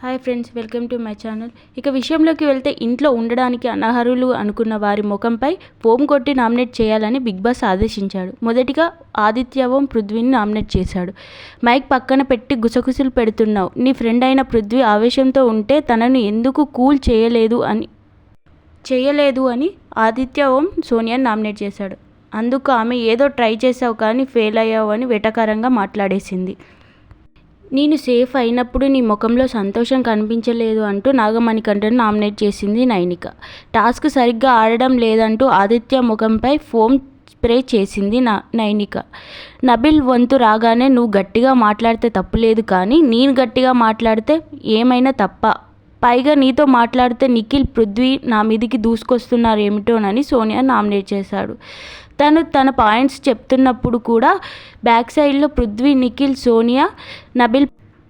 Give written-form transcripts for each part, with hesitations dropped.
Hi friends, welcome to my channel. ఇక విషయంలోకి వెళ్తే, ఇంట్లో ఉండడానికి అనర్హులు అనుకున్న వారి ముఖంపై ఫోమ్ కొట్టి నామినేట్ చేయాలని బిగ్ బాస్ ఆదేశించాడు. మొదటిగా ఆదిత్య ఓం పృథ్వీని నామినేట్ చేశాడు. మైక్ పక్కన పెట్టి గుసగుసలు పెడుతున్నావు, నీ ఫ్రెండ్ అయిన పృథ్వీ ఆవేశంతో ఉంటే తనను ఎందుకు కూల్ చేయలేదు అని ఆదిత్య ఓం సోనియాని నామినేట్ చేశాడు. అందుకు ఆమె ఏదో ట్రై చేసావు కానీ ఫెయిల్ అయ్యావు అని వెటకారంగా మాట్లాడేసింది. నేను సేఫ్ అయినప్పుడు నీ ముఖంలో సంతోషం కనిపించలేదు అంటూ నాగమణికంటను నామినేట్ చేసింది నైనిక. టాస్క్ సరిగ్గా ఆడడం లేదంటూ ఆదిత్య ముఖంపై ఫోమ్ స్ప్రే చేసింది నైనిక. నబిల్ వంతు రాగానే నువ్వు గట్టిగా మాట్లాడితే తప్పులేదు, కానీ నేను గట్టిగా మాట్లాడితే ఏమైనా తప్ప? పైగా నీతో మాట్లాడితే నిఖిల్, పృథ్వీ నా మీదికి దూసుకొస్తున్నారు ఏమిటోనని సోనియా నామినేట్ చేశాడు. తన పాయింట్స్ చెప్తున్నప్పుడు కూడా బ్యాక్ సైడ్లో పృథ్వీ, నిఖిల్, సోనియా,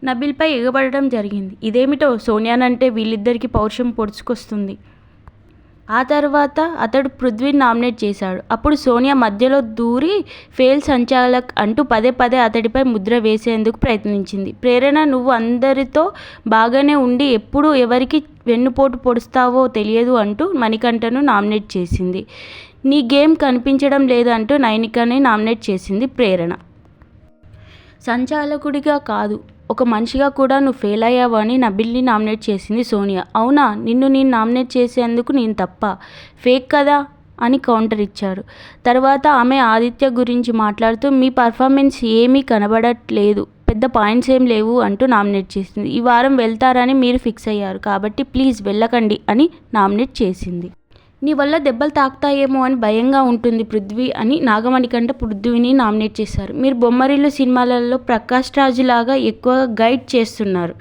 నబిల్పై ఎగబడడం జరిగింది. ఇదేమిటో సోనియానంటే వీళ్ళిద్దరికీ పౌరుషం పొడుచుకొస్తుంది. ఆ తర్వాత అతడు పృథ్వీని నామినేట్ చేశాడు. అప్పుడు సోనియా మధ్యలో దూరి ఫెయిల్ సంచాలక్ అంటూ పదే పదే అతడిపై ముద్ర వేసేందుకు ప్రయత్నించింది. ప్రేరణ, నువ్వు అందరితో బాగానే ఉండి ఎప్పుడు ఎవరికి వెన్నుపోటు పొడుస్తావో తెలియదు అంటూ మణికంఠను నామినేట్ చేసింది. నీ గేమ్ కనిపించడం లేదంటూ నైనికని నామినేట్ చేసింది ప్రేరణ. సంచాలకుడిగా కాదు, ఒక మనిషిగా కూడా నువ్వు ఫెయిల్ అయ్యావు అని నబిల్ని నామినేట్ చేసింది సోనియా. అవునా, నిన్ను నేను నామినేట్ చేసేందుకు నేను తప్ప? ఫేక్ కదా అని కౌంటర్ ఇచ్చారు. తర్వాత ఆమె ఆదిత్య గురించి మాట్లాడుతూ మీ పర్ఫార్మెన్స్ ఏమీ కనబడట్లేదు, పెద్ద పాయింట్స్ ఏం లేవు అంటూ నామినేట్ చేసింది. ఈ వారం వెళ్తారని మీరు ఫిక్స్ అయ్యారు కాబట్టి ప్లీజ్ వెళ్ళకండి అని నామినేట్ చేసింది. నీ వల్ల దెబ్బలు తాకుతాయేమో అని భయంగా ఉంటుంది పృథ్వీ అని నాగమణికంట పృథ్వీని నామినేట్ చేశారు. మీరు బొమ్మరిల్లు సినిమాలలో ప్రకాష్ రాజులాగా ఎక్కువగా గైడ్ చేస్తున్నారు,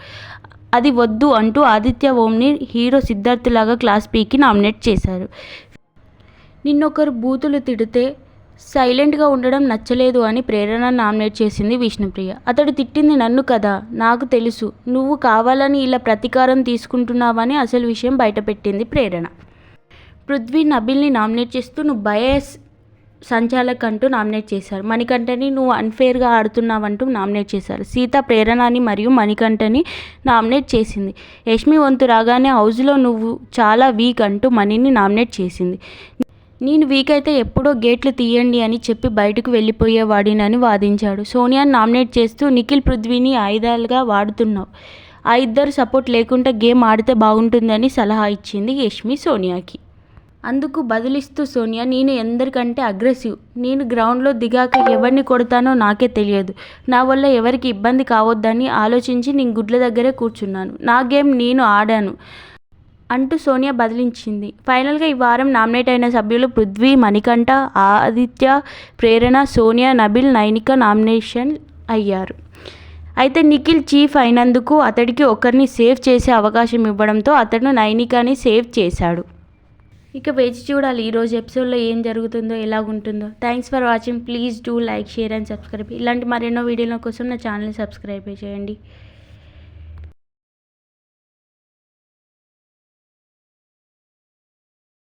అది వద్దు అంటూ ఆదిత్య ఓంని హీరో సిద్ధార్థ్లాగా క్లాస్ పీకి నామినేట్ చేశారు. నిన్నొకరు బూతులు తిడితే సైలెంట్గా ఉండడం నచ్చలేదు అని ప్రేరణ నామినేట్ చేసింది విష్ణుప్రియ. అతడు తిట్టింది నన్ను కదా, నాకు తెలుసు, నువ్వు కావాలని ఇలా ప్రతీకారం తీసుకుంటున్నావని అసలు విషయం బయటపెట్టింది ప్రేరణ. పృథ్వీ, నబిల్ని నామినేట్ చేస్తూ నువ్వు బయాస్ సంచాలక్ అంటూ నామినేట్ చేశారు. మణికంఠని నువ్వు అన్ఫేర్గా ఆడుతున్నావంటూ నామినేట్ చేశారు. సీత ప్రేరణని మరియు మణికంఠని నామినేట్ చేసింది. యష్మి వంతు రాగానే హౌస్లో నువ్వు చాలా వీక్ అంటూ మణిని నామినేట్ చేసింది. నేను వీక్ అయితే ఎప్పుడో గేట్లు తీయండి అని చెప్పి బయటకు వెళ్ళిపోయేవాడినని వాదించాడు. సోనియాని నామినేట్ చేస్తూ నిఖిల్, పృథ్వీని ఆయుధాలుగా వాడుతున్నావు, ఆ ఇద్దరు సపోర్ట్ లేకుండా గేమ్ ఆడితే బాగుంటుందని సలహా ఇచ్చింది యష్మి సోనియాకి. అందుకు బదులిస్తూ సోనియా, నేను ఎందరికంటే అగ్రెసివ్, నేను గ్రౌండ్లో దిగాక ఎవరిని కొడతానో నాకే తెలియదు, నా వల్ల ఎవరికి ఇబ్బంది కావద్దని ఆలోచించి నేను గుడ్ల దగ్గరే కూర్చున్నాను, నా గేమ్ నేను ఆడాను అంటూ సోనియా బదిలించింది. ఫైనల్గా ఈ వారం నామినేట్ అయిన సభ్యులు పృథ్వీ, మణికంఠ, ఆదిత్య, ప్రేరణ, సోనియా, నబిల్, నైనిక నామినేషన్ అయ్యారు. అయితే నిఖిల్ చీఫ్ అయినందుకు అతడికి ఒకరిని సేవ్ చేసే అవకాశం ఇవ్వడంతో అతడు నైనికని సేవ్ చేశాడు. ఇక వేచి చూడాలి ఈరోజు ఎపిసోడ్లో ఏం జరుగుతుందో, ఎలాగుంటుందో. Thanks for watching. Please do like, share and subscribe. ఇలాంటి మరెన్నో వీడియోల కోసం నా ఛానల్ని సబ్స్క్రైబ్ చేయండి.